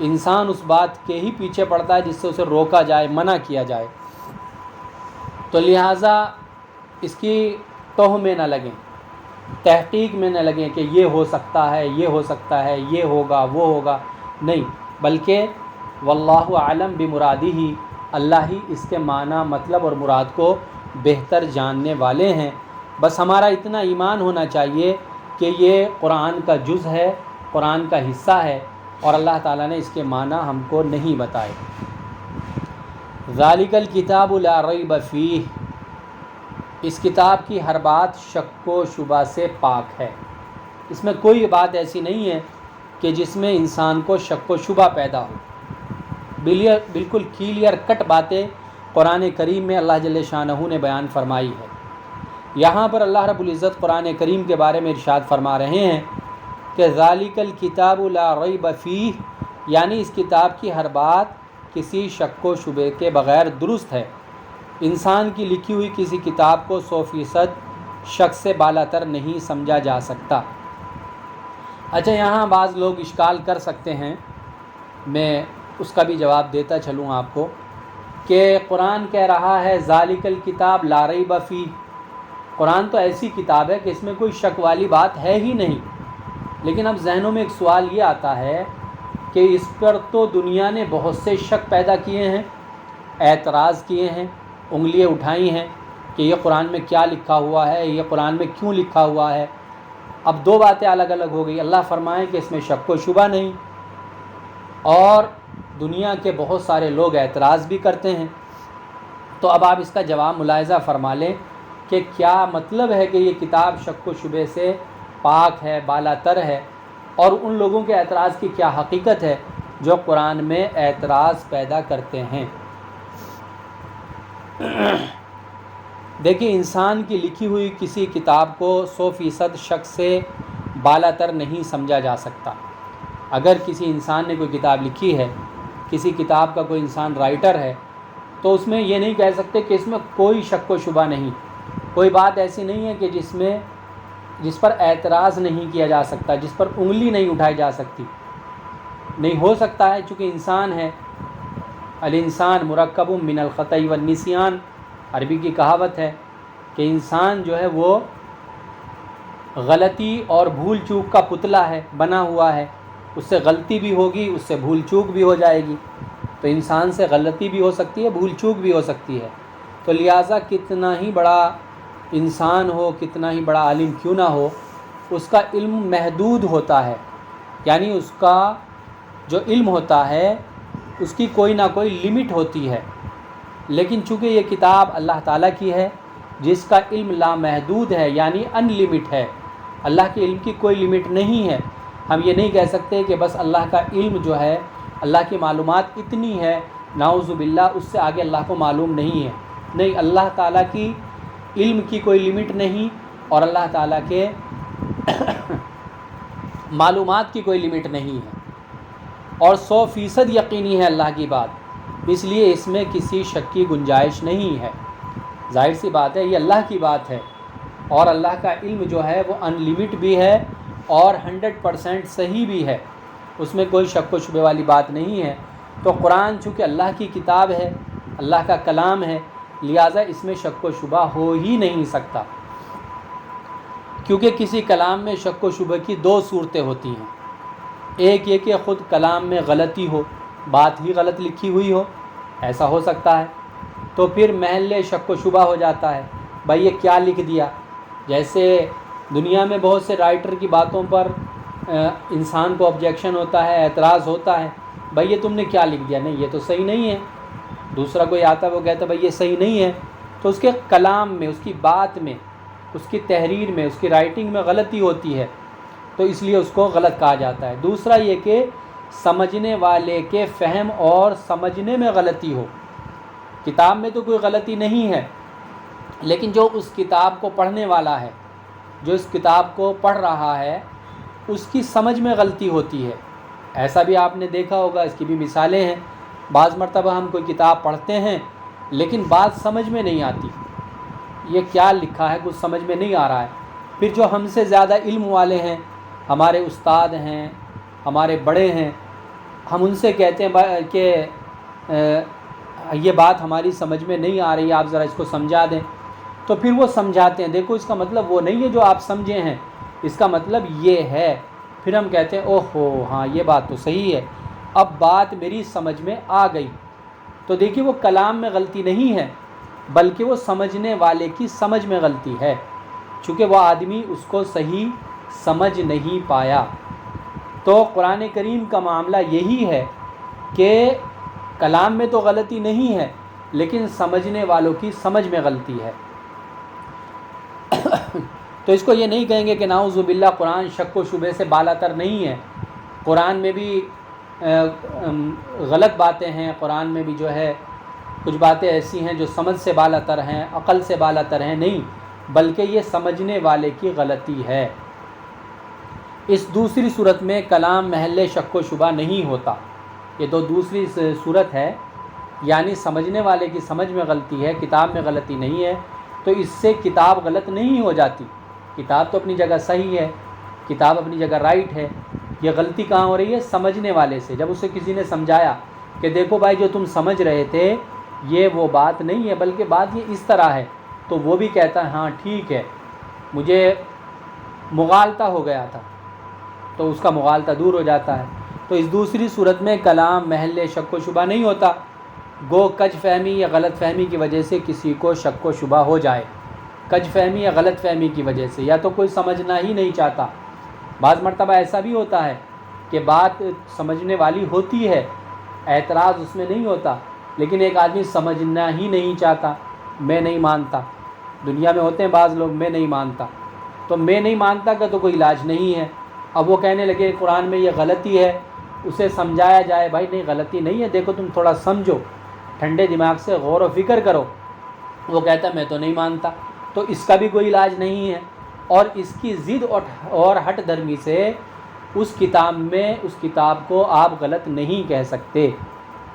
انسان اس بات کے ہی پیچھے پڑتا ہے جس سے اسے روکا جائے، منع کیا جائے، تو لہٰذا اس کی توہ میں نہ لگیں، تحقیق میں نہ لگیں کہ یہ ہو سکتا ہے، یہ ہو سکتا ہے، یہ ہوگا، وہ ہوگا، نہیں، بلکہ واللہ اعلم بمرادہ، اللہ ہی اس کے معنی، مطلب اور مراد کو بہتر جاننے والے ہیں۔ بس ہمارا اتنا ایمان ہونا چاہیے کہ یہ قرآن کا جز ہے، قرآن کا حصہ ہے، اور اللہ تعالیٰ نے اس کے معنی ہم کو نہیں بتائے۔ ذالک الکتاب لا ریب فیہ، اس کتاب کی ہر بات شک و شبہ سے پاک ہے، اس میں کوئی بات ایسی نہیں ہے کہ جس میں انسان کو شک و شبہ پیدا ہو، بالکل کلیئر کٹ باتیں قرآن کریم میں اللہ جل شانہ نے بیان فرمائی ہے۔ یہاں پر اللہ رب العزت قرآن کریم کے بارے میں ارشاد فرما رہے ہیں کہ ذالک الکتاب لا ریب فیہ، یعنی اس کتاب کی ہر بات کسی شک و شبہ کے بغیر درست ہے۔ انسان کی لکھی ہوئی کسی کتاب کو 100% شک سے بالاتر نہیں سمجھا جا سکتا۔ اچھا، یہاں بعض لوگ اشکال کر سکتے ہیں، میں اس کا بھی جواب دیتا چلوں آپ کو، کہ قرآن کہہ رہا ہے ذالک الکتاب لا ریب فیہ، قرآن تو ایسی کتاب ہے کہ اس میں کوئی شک والی بات ہے ہی نہیں، لیکن اب ذہنوں میں ایک سوال یہ آتا ہے کہ اس پر تو دنیا نے بہت سے شک پیدا کیے ہیں، اعتراض کیے ہیں، انگلیاں اٹھائی ہیں کہ یہ قرآن میں کیا لکھا ہوا ہے، یہ قرآن میں کیوں لکھا ہوا ہے۔ اب دو باتیں الگ الگ ہو گئی، اللہ فرمائے کہ اس میں شک و شبہ نہیں، اور دنیا کے بہت سارے لوگ اعتراض بھی کرتے ہیں۔ تو اب آپ اس کا جواب ملاحظہ فرما لیں کہ کیا مطلب ہے کہ یہ کتاب شک و شبہ سے پاک ہے، بالاتر ہے، اور ان لوگوں کے اعتراض کی کیا حقیقت ہے جو قرآن میں اعتراض پیدا کرتے ہیں۔ دیکھیں، انسان کی لکھی ہوئی کسی کتاب کو 100% شک سے بالاتر نہیں سمجھا جا سکتا۔ اگر کسی انسان نے کوئی کتاب لکھی ہے، کسی کتاب کا کوئی انسان رائٹر ہے، تو اس میں یہ نہیں کہہ سکتے کہ اس میں کوئی شک و شبہ نہیں، کوئی بات ایسی نہیں ہے کہ جس پر اعتراض نہیں کیا جا سکتا، جس پر انگلی نہیں اٹھائی جا سکتی، نہیں ہو سکتا ہے، چونکہ انسان ہے۔ الانسان مرکب من الخطأ والنسیان، عربی کی کہاوت ہے کہ انسان جو ہے وہ غلطی اور بھول چوک کا پتلا ہے، بنا ہوا ہے، اس سے غلطی بھی ہوگی، اس سے بھول چوک بھی ہو جائے گی، تو انسان سے غلطی بھی ہو سکتی ہے، بھول چوک بھی ہو سکتی ہے، تو لہٰذا کتنا ہی بڑا انسان ہو، کتنا ہی بڑا عالم کیوں نہ ہو، اس کا علم محدود ہوتا ہے، یعنی اس کا جو علم ہوتا ہے اس کی کوئی نہ کوئی لمٹ ہوتی ہے، لیکن چونکہ یہ کتاب اللہ تعالیٰ کی ہے جس کا علم لامحدود ہے، یعنی ان لمٹ ہے، اللہ کے علم کی کوئی لمٹ نہیں ہے۔ ہم یہ نہیں کہہ سکتے کہ بس اللہ کا علم جو ہے، اللہ کی معلومات اتنی ہے، نعوذ باللہ اس سے آگے اللہ کو معلوم نہیں ہے، نہیں، اللہ تعالیٰ کی علم کی کوئی لمٹ نہیں، اور اللہ تعالیٰ کے معلومات کی کوئی لمٹ نہیں ہے، اور 100% یقینی ہے اللہ کی بات، اس لیے اس میں کسی شک کی گنجائش نہیں ہے۔ ظاہر سی بات ہے، یہ اللہ کی بات ہے، اور اللہ کا علم جو ہے وہ ان لمٹ بھی ہے اور 100% صحیح بھی ہے، اس میں کوئی شک و شبہ والی بات نہیں ہے۔ تو قرآن چونکہ اللہ کی کتاب ہے، اللہ کا کلام ہے، لہٰذا اس میں شک و شبہ ہو ہی نہیں سکتا، کیونکہ کسی کلام میں شک و شبہ کی دو صورتیں ہوتی ہیں، ایک یہ کہ خود کلام میں غلطی ہو، بات ہی غلط لکھی ہوئی ہو، ایسا ہو سکتا ہے، تو پھر محل شک و شبہ ہو جاتا ہے، بھائی یہ کیا لکھ دیا۔ جیسے دنیا میں بہت سے رائٹر کی باتوں پر انسان کو آبجیکشن ہوتا ہے، اعتراض ہوتا ہے، بھائی یہ تم نے کیا لکھ دیا، نہیں یہ تو صحیح نہیں ہے، دوسرا کوئی آتا ہے وہ کہتا ہے بھائی یہ صحیح نہیں ہے، تو اس کے کلام میں، اس کی بات میں، اس کی تحریر میں، اس کی رائٹنگ میں غلطی ہوتی ہے، تو اس لیے اس کو غلط کہا جاتا ہے۔ دوسرا یہ کہ سمجھنے والے کے فہم اور سمجھنے میں غلطی ہو۔ کتاب میں تو کوئی غلطی نہیں ہے، لیکن جو اس کتاب کو پڑھنے والا ہے، جو اس کتاب کو پڑھ رہا ہے، اس کی سمجھ میں غلطی ہوتی ہے۔ ایسا بھی آپ نے دیکھا ہوگا، اس کی بھی مثالیں ہیں۔ بعض مرتبہ ہم کوئی کتاب پڑھتے ہیں لیکن بات سمجھ میں نہیں آتی، یہ کیا لکھا ہے کچھ سمجھ میں نہیں آ رہا ہے۔ پھر جو ہم سے زیادہ علم والے ہیں، ہمارے استاد ہیں، ہمارے بڑے ہیں، ہم ان سے کہتے ہیں کہ یہ بات ہماری سمجھ میں نہیں آ رہی ہے، آپ ذرا اس کو سمجھا دیں، تو پھر وہ سمجھاتے ہیں، دیکھو اس کا مطلب وہ نہیں ہے جو آپ سمجھے ہیں، اس کا مطلب یہ ہے۔ پھر ہم کہتے ہیں اوہو ہاں یہ بات تو صحیح ہے، اب بات میری سمجھ میں آ گئی۔ تو دیکھیے وہ کلام میں غلطی نہیں ہے، بلکہ وہ سمجھنے والے کی سمجھ میں غلطی ہے، چونکہ وہ آدمی اس کو صحیح سمجھ نہیں پایا۔ تو قرآن کریم کا معاملہ یہی ہے کہ کلام میں تو غلطی نہیں ہے، لیکن سمجھنے والوں کی سمجھ میں غلطی ہے۔ تو اس کو یہ نہیں کہیں گے کہ نعوذ باللہ قرآن شک و شبہ سے بالاتر نہیں ہے، قرآن میں بھی غلط باتیں ہیں، قرآن میں بھی جو ہے کچھ باتیں ایسی ہیں جو سمجھ سے بالاتر ہیں، عقل سے بالاتر ہیں، نہیں، بلکہ یہ سمجھنے والے کی غلطی ہے۔ اس دوسری صورت میں کلام محل شک و شبہ نہیں ہوتا، یہ تو دوسری صورت ہے، یعنی سمجھنے والے کی سمجھ میں غلطی ہے، کتاب میں غلطی نہیں ہے، تو اس سے کتاب غلط نہیں ہو جاتی۔ کتاب تو اپنی جگہ صحیح ہے، کتاب اپنی جگہ رائٹ ہے، یہ غلطی کہاں ہو رہی ہے؟ سمجھنے والے سے۔ جب اسے کسی نے سمجھایا کہ دیکھو بھائی جو تم سمجھ رہے تھے یہ وہ بات نہیں ہے، بلکہ بات یہ اس طرح ہے، تو وہ بھی کہتا ہے ہاں ٹھیک ہے، مجھے مغالطہ ہو گیا تھا، تو اس کا مغالطہ دور ہو جاتا ہے۔ تو اس دوسری صورت میں کلام محل شک و شبہ نہیں ہوتا، گو کج فہمی یا غلط فہمی کی وجہ سے کسی کو شک و شبہ ہو جائے، کج فہمی یا غلط فہمی کی وجہ سے، یا تو کوئی سمجھنا ہی نہیں چاہتا۔ بعض مرتبہ ایسا بھی ہوتا ہے کہ بات سمجھنے والی ہوتی ہے، اعتراض اس میں نہیں ہوتا، لیکن ایک آدمی سمجھنا ہی نہیں چاہتا، میں نہیں مانتا۔ دنیا میں ہوتے ہیں بعض لوگ میں نہیں مانتا، تو میں نہیں مانتا کا تو کوئی علاج نہیں ہے۔ اب وہ کہنے لگے قرآن میں یہ غلطی ہے، اسے سمجھایا جائے بھائی نہیں غلطی نہیں ہے، دیکھو تم تھوڑا سمجھو، ٹھنڈے دماغ سے غور و فکر کرو، وہ کہتا ہے میں تو نہیں مانتا، تو اس کا بھی کوئی علاج نہیں ہے۔ اور اس کی ضد اور ہٹ درمی سے اس کتاب کو آپ غلط نہیں کہہ سکتے۔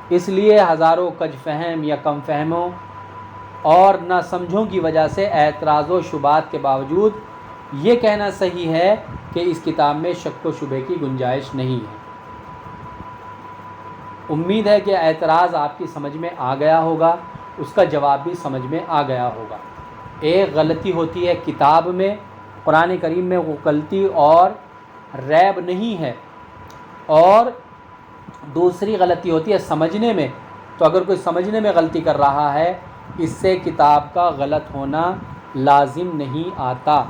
اس لیے ہزاروں کج فہم یا کم فہموں اور نہ سمجھوں کی وجہ سے اعتراض و شبہات کے باوجود یہ کہنا صحیح ہے کہ اس کتاب میں شک و شبہ کی گنجائش نہیں ہے۔ امید ہے کہ اعتراض آپ کی سمجھ میں آ گیا ہوگا، اس کا جواب بھی سمجھ میں آ گیا ہوگا۔ ایک غلطی ہوتی ہے کتاب میں، قرآن کریم میں وہ غلطی اور ریب نہیں ہے، اور دوسری غلطی ہوتی ہے سمجھنے میں۔ تو اگر کوئی سمجھنے میں غلطی کر رہا ہے، اس سے کتاب کا غلط ہونا لازم نہیں آتا،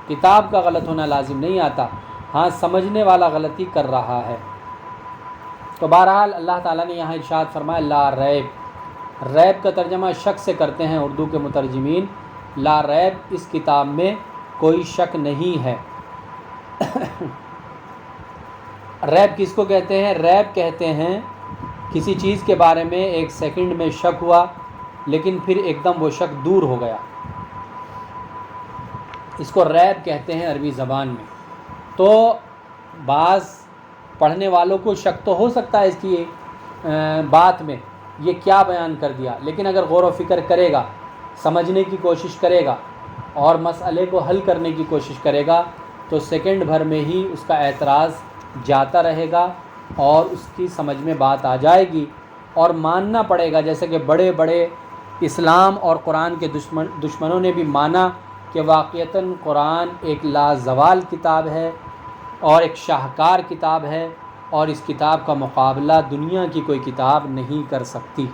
کتاب کا غلط ہونا لازم نہیں آتا، ہاں سمجھنے والا غلطی کر رہا ہے۔ تو بہرحال اللہ تعالیٰ نے یہاں ارشاد فرمایا لا ریب، ریب کا ترجمہ شک سے کرتے ہیں اردو کے مترجمین، لا ریب اس کتاب میں کوئی شک نہیں ہے۔ ریب کس کو کہتے ہیں؟ ریب کہتے ہیں کسی چیز کے بارے میں ایک سیکنڈ میں شک ہوا لیکن پھر ایک دم وہ شک دور ہو گیا، اس کو ریب کہتے ہیں عربی زبان میں۔ تو بعض پڑھنے والوں کو شک تو ہو سکتا ہے اس کی بات میں، یہ کیا بیان کر دیا، لیکن اگر غور و فکر کرے گا، سمجھنے کی کوشش کرے گا اور مسئلے کو حل کرنے کی کوشش کرے گا تو سیکنڈ بھر میں ہی اس کا اعتراض جاتا رہے گا اور اس کی سمجھ میں بات آ جائے گی، اور ماننا پڑے گا، جیسے کہ بڑے بڑے اسلام اور قرآن کے دشمنوں نے بھی مانا کہ واقعتاً قرآن ایک لازوال کتاب ہے اور ایک شاہکار کتاب ہے، اور اس کتاب کا مقابلہ دنیا کی کوئی کتاب نہیں کر سکتی۔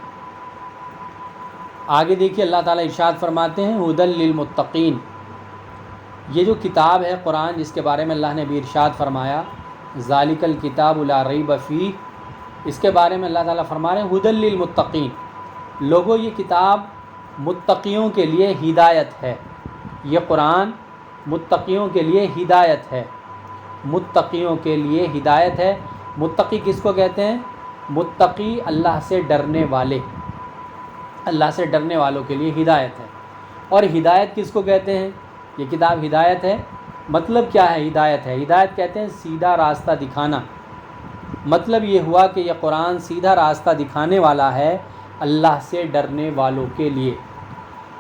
آگے دیکھیے اللہ تعالیٰ ارشاد فرماتے ہیں ھدی للمتقین، یہ جو کتاب ہے قرآن جس کے بارے میں اللہ نے بھی ارشاد فرمایا ذالک الکتاب لا ریب فیہ، اس کے بارے میں اللہ تعالیٰ فرما رہے ہیں ھدی للمتقین، لوگوں یہ کتاب متقیوں کے لیے ہدایت ہے، یہ قرآن متقیوں کے لیے ہدایت ہے، متقیوں کے لیے ہدایت ہے۔ متقی کس کو کہتے ہیں؟ متقی اللہ سے ڈرنے والے، اللہ سے ڈرنے والوں کے لیے ہدایت ہے۔ اور ہدایت کس کو کہتے ہیں؟ یہ کتاب ہدایت ہے۔ مطلب کیا ہے ہدایت ہے؟ ہدایت کہتے ہیں سیدھا راستہ دکھانا۔ مطلب یہ ہوا کہ یہ قرآن سیدھا راستہ دکھانے والا ہے اللہ سے ڈرنے والوں کے لیے۔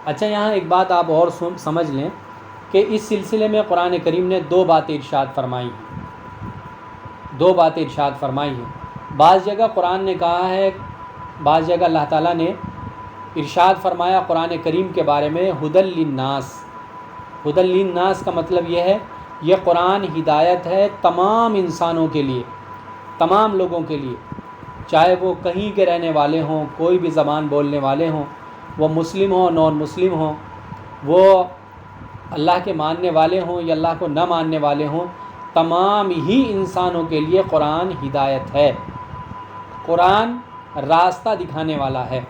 اچھا، یہاں ایک بات آپ اور سمجھ لیں کہ اس سلسلے میں قرآن کریم نے دو باتیں ارشاد فرمائی ہیں، دو باتیں ارشاد فرمائی ہیں۔ بعض جگہ قرآن نے کہا ہے، بعض جگہ اللہ تعالیٰ نے ارشاد فرمایا قرآن کریم کے بارے میں ہدی للناس۔ ہدی للناس کا مطلب یہ ہے یہ قرآن ہدایت ہے تمام انسانوں کے لیے، تمام لوگوں کے لیے، چاہے وہ کہیں کے رہنے والے ہوں، کوئی بھی زبان بولنے والے ہوں، وہ مسلم ہوں نان مسلم ہوں، وہ اللہ کے ماننے والے ہوں یا اللہ کو نہ ماننے والے ہوں، تمام ہی انسانوں کے لیے قرآن ہدایت ہے۔ قرآن راستہ دکھانے والا ہے،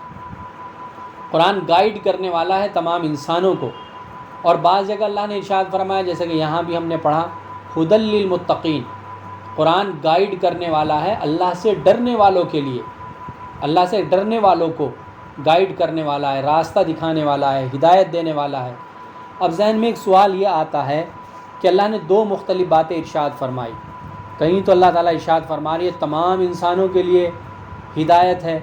قرآن گائیڈ کرنے والا ہے تمام انسانوں کو۔ اور بعض جگہ اللہ نے ارشاد فرمایا، جیسے کہ یہاں بھی ہم نے پڑھا ہدی للمتقین، قرآن گائیڈ کرنے والا ہے اللہ سے ڈرنے والوں کے لیے، اللہ سے ڈرنے والوں کو گائیڈ کرنے والا ہے، راستہ دکھانے والا ہے، ہدایت دینے والا ہے۔ اب ذہن میں ایک سوال یہ آتا ہے کہ اللہ نے دو مختلف باتیں ارشاد فرمائی، کہیں تو اللہ تعالیٰ ارشاد فرما رہی ہے تمام انسانوں کے لیے ہدایت ہے،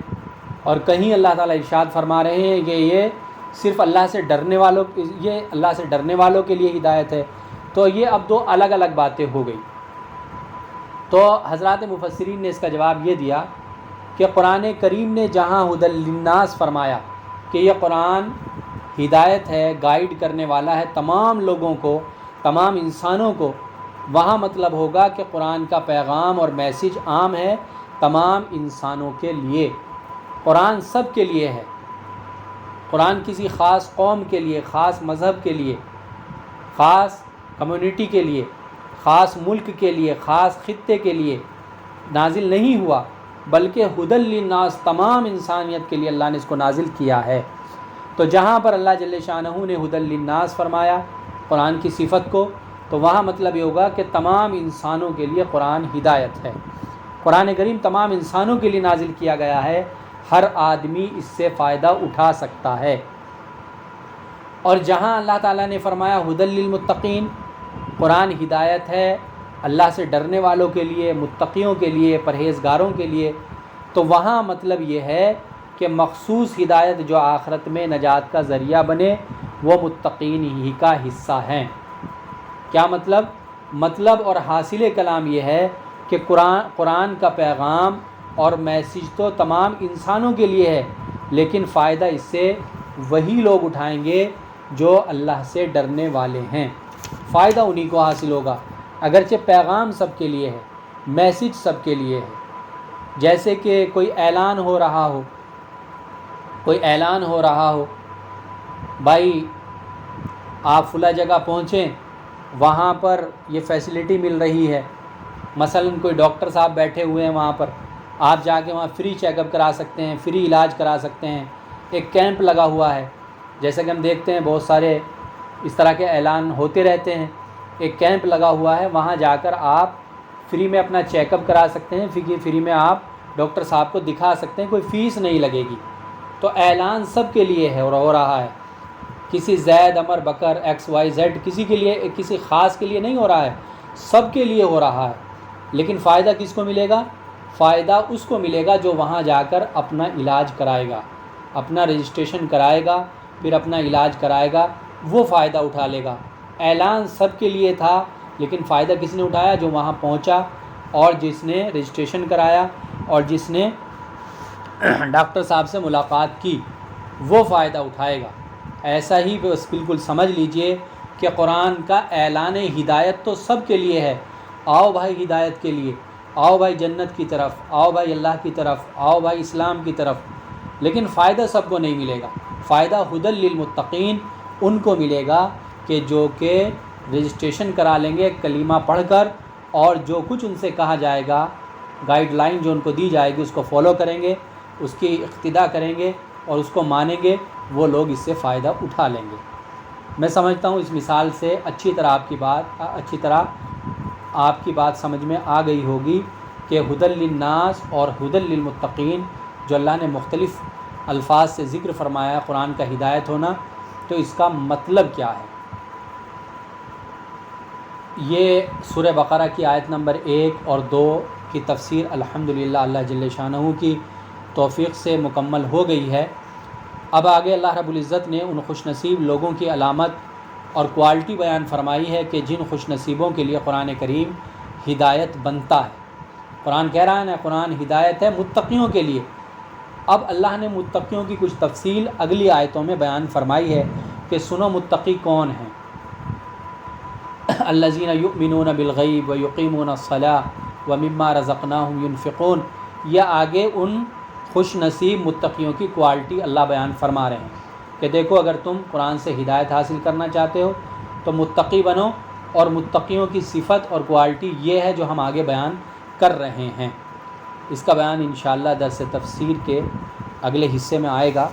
اور کہیں اللہ تعالیٰ ارشاد فرما رہے ہیں کہ یہ صرف اللہ سے ڈرنے والوں، یہ اللہ سے ڈرنے والوں کے لیے ہدایت ہے۔ تو یہ اب دو الگ الگ باتیں ہو گئی۔ تو حضرات مفسرین نے اس کا جواب یہ دیا کہ قرآن کریم نے جہاں ہدی للناس فرمایا کہ یہ قرآن ہدایت ہے، گائیڈ کرنے والا ہے تمام لوگوں کو، تمام انسانوں کو، وہاں مطلب ہوگا کہ قرآن کا پیغام اور میسج عام ہے تمام انسانوں کے لیے، قرآن سب کے لیے ہے۔ قرآن کسی خاص قوم کے لیے، خاص مذہب کے لیے، خاص کمیونٹی کے لیے، خاص ملک کے لیے، خاص خطے کے لیے نازل نہیں ہوا، بلکہ ہدی للناس تمام انسانیت کے لیے اللہ نے اس کو نازل کیا ہے۔ تو جہاں پر اللہ جل شانہ نے ہدی للناس فرمایا قرآن کی صفت کو، تو وہاں مطلب یہ ہوگا کہ تمام انسانوں کے لیے قرآن ہدایت ہے۔ قرآن کریم تمام انسانوں کے لیے نازل کیا گیا ہے، ہر آدمی اس سے فائدہ اٹھا سکتا ہے۔ اور جہاں اللہ تعالیٰ نے فرمایا ہدی للمتقین، قرآن ہدایت ہے اللہ سے ڈرنے والوں کے لیے، متقیوں کے لیے، پرہیزگاروں کے لیے، تو وہاں مطلب یہ ہے کہ مخصوص ہدایت جو آخرت میں نجات کا ذریعہ بنے وہ متقین ہی کا حصہ ہیں۔ کیا مطلب؟ مطلب اور حاصل کلام یہ ہے کہ قرآن کا پیغام اور میسج تو تمام انسانوں کے لیے ہے، لیکن فائدہ اس سے وہی لوگ اٹھائیں گے جو اللہ سے ڈرنے والے ہیں، فائدہ انہی کو حاصل ہوگا۔ اگرچہ پیغام سب کے لیے ہے، میسج سب کے لیے ہے۔ جیسے کہ کوئی اعلان ہو رہا ہو، کوئی اعلان ہو رہا ہو، بھائی آپ فلاں جگہ پہنچیں، وہاں پر یہ فیسلٹی مل رہی ہے، مثلا کوئی ڈاکٹر صاحب بیٹھے ہوئے ہیں وہاں پر، آپ جا کے وہاں فری چیک اپ کرا سکتے ہیں، فری علاج کرا سکتے ہیں، ایک کیمپ لگا ہوا ہے، جیسا کہ ہم دیکھتے ہیں بہت سارے اس طرح کے اعلان ہوتے رہتے ہیں، ایک کیمپ لگا ہوا ہے، وہاں جا کر آپ فری میں اپنا چیک اپ کرا سکتے ہیں، فری میں آپ ڈاکٹر صاحب کو دکھا سکتے ہیں، کوئی فیس نہیں لگے گی۔ تو اعلان سب کے لیے ہے اور ہو رہا ہے، کسی زید عمر بکر ایکس وائی زیڈ کسی کے لیے، کسی خاص کے لیے نہیں ہو رہا ہے، سب کے لیے ہو رہا ہے۔ لیکن فائدہ کس کو ملے گا؟ فائدہ اس کو ملے گا جو وہاں جا کر اپنا علاج کرائے گا، اپنا رجسٹریشن کرائے گا، پھر اپنا علاج کرائے گا، وہ فائدہ اٹھا لے گا۔ اعلان سب کے لیے تھا، لیکن فائدہ کس نے اٹھایا؟ جو وہاں پہنچا اور جس نے رجسٹریشن کرایا اور جس نے ڈاکٹر صاحب سے ملاقات کی، وہ فائدہ اٹھائے گا۔ ایسا ہی بس بالکل سمجھ لیجئے کہ قرآن کا اعلان ہدایت تو سب کے لیے ہے، آؤ بھائی ہدایت کے لیے، آؤ بھائی جنت کی طرف، آؤ بھائی اللہ کی طرف، آؤ بھائی اسلام کی طرف، لیکن فائدہ سب کو نہیں ملے گا۔ فائدہ ہدی للمتقین ان کو ملے گا کہ جو کہ رجسٹریشن کرا لیں گے کلمہ پڑھ کر، اور جو کچھ ان سے کہا جائے گا، گائیڈ لائن جو ان کو دی جائے گی اس کو فالو کریں گے، اس کی اقتداء کریں گے، اور اس کو مانیں گے وہ لوگ اس سے فائدہ اٹھا لیں گے۔ میں سمجھتا ہوں اس مثال سے اچھی طرح آپ کی بات سمجھ میں آ گئی ہوگی کہ ھدی للناس اور ھدی للمتقین جو اللہ نے مختلف الفاظ سے ذکر فرمایا قرآن کا ہدایت ہونا، تو اس کا مطلب کیا ہے۔ یہ سورہ بقرہ کی آیت نمبر 1 اور 2 کی تفسیر الحمدللہ اللہ جل شانہ کی توفیق سے مکمل ہو گئی ہے۔ اب آگے اللہ رب العزت نے ان خوش نصیب لوگوں کی علامت اور کوالٹی بیان فرمائی ہے کہ جن خوش نصیبوں کے لیے قرآن کریم ہدایت بنتا ہے۔ قرآن کہہ رہا ہے نا، قرآن ہدایت ہے متقیوں کے لیے۔ اب اللہ نے متقیوں کی کچھ تفصیل اگلی آیتوں میں بیان فرمائی ہے کہ سنو متقی کون ہیں۔ الذین یؤمنون بالغیب ویقیمون الصلاۃ ومما رزقناہم ینفقون، یہ آگے ان خوش نصیب متقیوں کی کوالٹی اللہ بیان فرما رہے ہیں کہ دیکھو اگر تم قرآن سے ہدایت حاصل کرنا چاہتے ہو تو متقی بنو، اور متقیوں کی صفت اور کوالٹی یہ ہے جو ہم آگے بیان کر رہے ہیں۔ اس کا بیان انشاءاللہ درس تفسیر کے اگلے حصے میں آئے گا۔